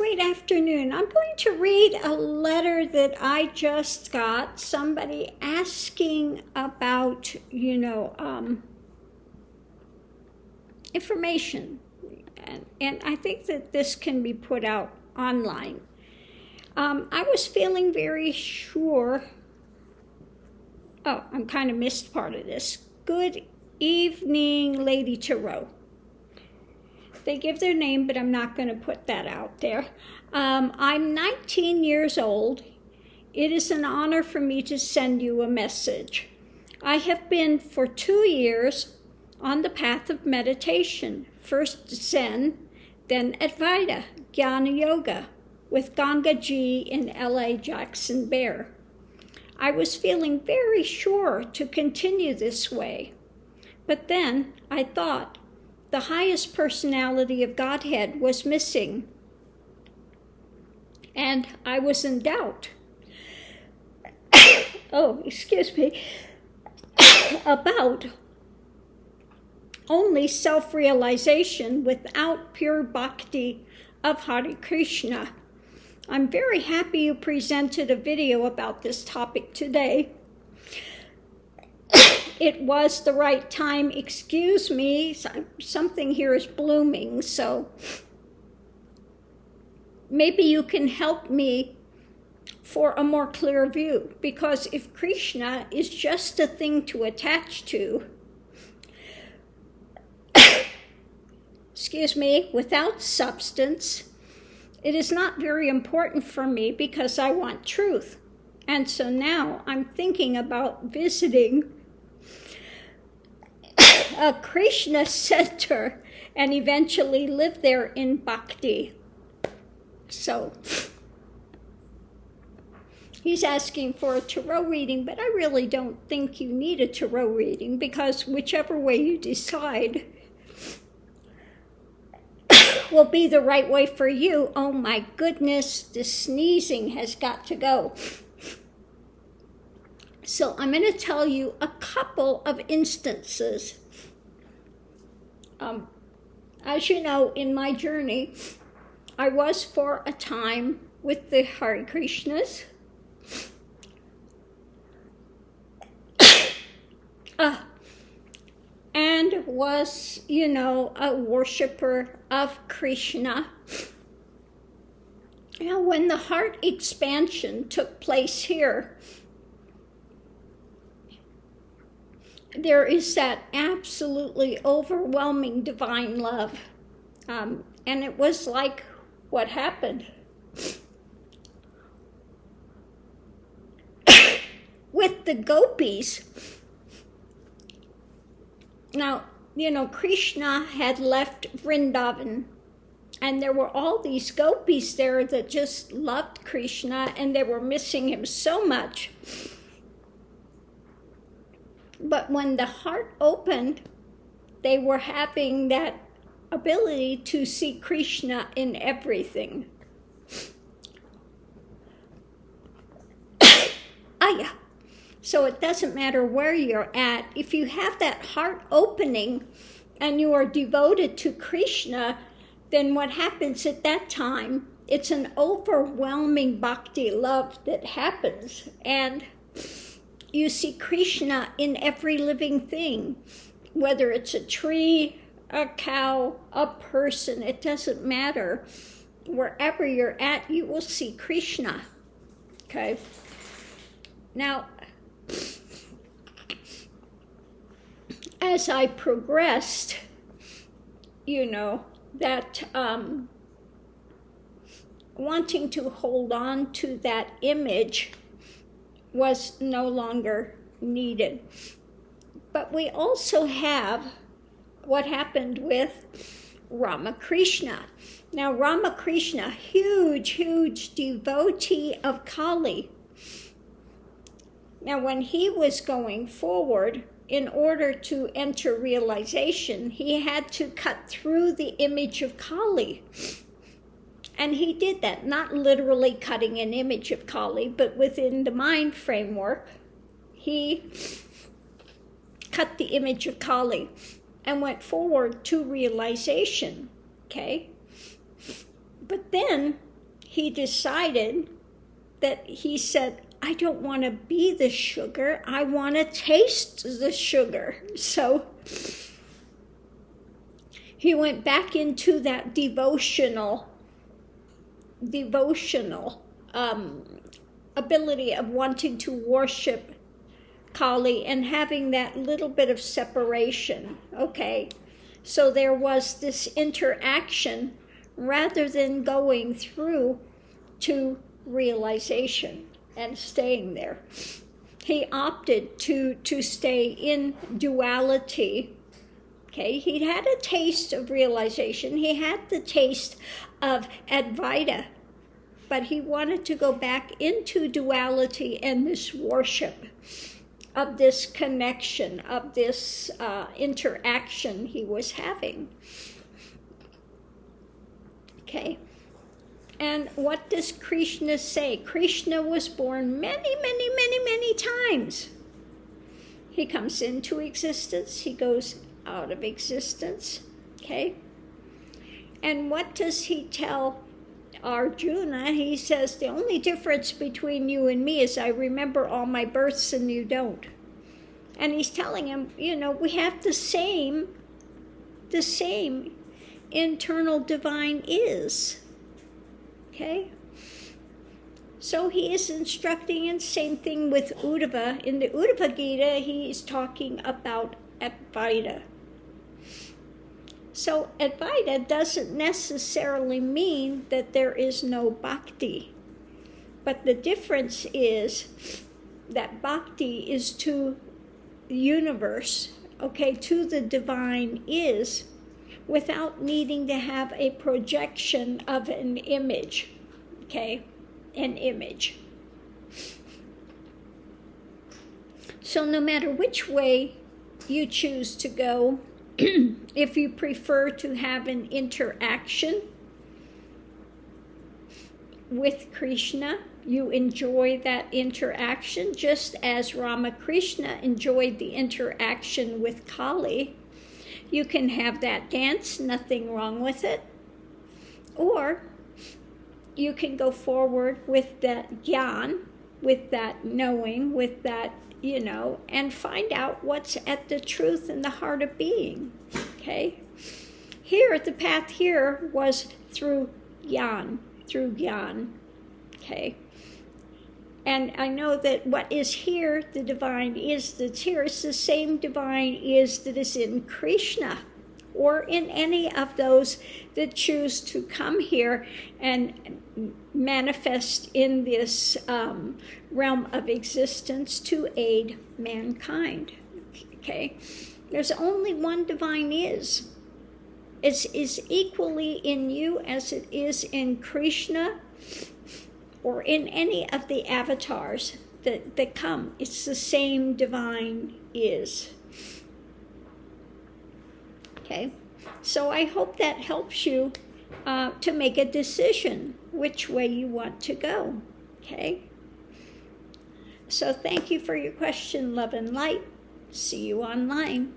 great afternoon. I'm going to read a letter that I just got. Somebody asking about, information. And I think that this can be put out online. I was feeling very sure. Oh, I kind of missed part of this. Good evening, Lady Tarot. They give their name, but I'm not going to put that out there. I'm 19 years old. It is an honor for me to send you a message. I have been for 2 years on the path of meditation. First Zen, then Advaita, Jnana Yoga, with Ganga Ji in LA Jackson Bear. I was feeling very sure to continue this way. But then I thought, the highest personality of Godhead was missing, and I was in doubt. About only self-realization without pure bhakti of Hare Krishna. I'm very happy you presented a video about this topic today. It was the right time. Excuse me, something here is blooming, so maybe you can help me for a more clear view, because if Krishna is just a thing to attach to, without substance, it is not very important for me because I want truth. And so now I'm thinking about visiting a Krishna center and eventually live there in bhakti. So he's asking for a tarot reading, but I really don't think you need a tarot reading, because whichever way you decide will be the right way for you. Oh my goodness, the sneezing has got to go. So I'm going to tell you a couple of instances. As you know, in my journey, I was for a time with the Hare Krishnas. And was, a worshiper of Krishna. Now, when the heart expansion took place here, there is that absolutely overwhelming divine love. And it was like what happened with the gopis. Now, Krishna had left Vrindavan, and there were all these gopis there that just loved Krishna, and they were missing him so much. But when the heart opened, they were having that ability to see Krishna in everything. So it doesn't matter where you're at. If you have that heart opening and you are devoted to Krishna, then what happens at that time, it's an overwhelming bhakti love that happens. And you see Krishna in every living thing, whether it's a tree, a cow, a person, it doesn't matter. Wherever you're at, you will see Krishna. Okay? Now, as I progressed, that wanting to hold on to that image was no longer needed. But we also have what happened with Ramakrishna. Now, Ramakrishna, huge devotee of Kali. Now, when he was going forward, in order to enter realization, he had to cut through the image of Kali. And he did that, not literally cutting an image of Kali, but within the mind framework, he cut the image of Kali and went forward to realization, okay? But then he decided that he said, I don't want to be the sugar, I want to taste the sugar. So he went back into that devotional ability of wanting to worship Kali and having that little bit of separation, okay? So there was this interaction rather than going through to realization and staying there. He opted to stay in duality. Okay, he had a taste of realization. He had the taste of Advaita, but he wanted to go back into duality and this worship of this connection, of this interaction he was having. Okay. And what does Krishna say? Krishna was born many times. He comes into existence, he goes out of existence, okay? And what does he tell Arjuna? He says, the only difference between you and me is I remember all my births and you don't. And he's telling him, we have the same internal divine is. Okay? So he is instructing, and same thing with Uddhava. In the Uddhava Gita, he is talking about Advaita. So Advaita doesn't necessarily mean that there is no bhakti. But the difference is that bhakti is to the universe, okay, to the divine is, without needing to have a projection of an image, okay, an image. So no matter which way you choose to go, if you prefer to have an interaction with Krishna, you enjoy that interaction just as Ramakrishna enjoyed the interaction with Kali. You can have that dance, nothing wrong with it. Or you can go forward with that jnana, with that knowing, with that, and find out what's at the truth in the heart of being, okay? Here, the path here was through jnana, okay? And I know that what is here, the divine is that's here, is the same divine is that is in Krishna, or in any of those that choose to come here and manifest in this realm of existence to aid mankind. Okay? There's only one divine is. It is equally in you as it is in Krishna, or in any of the avatars that come. It's the same divine is. Okay? So I hope that helps you to make a decision which way you want to go. Okay? So thank you for your question, love and light. See you online.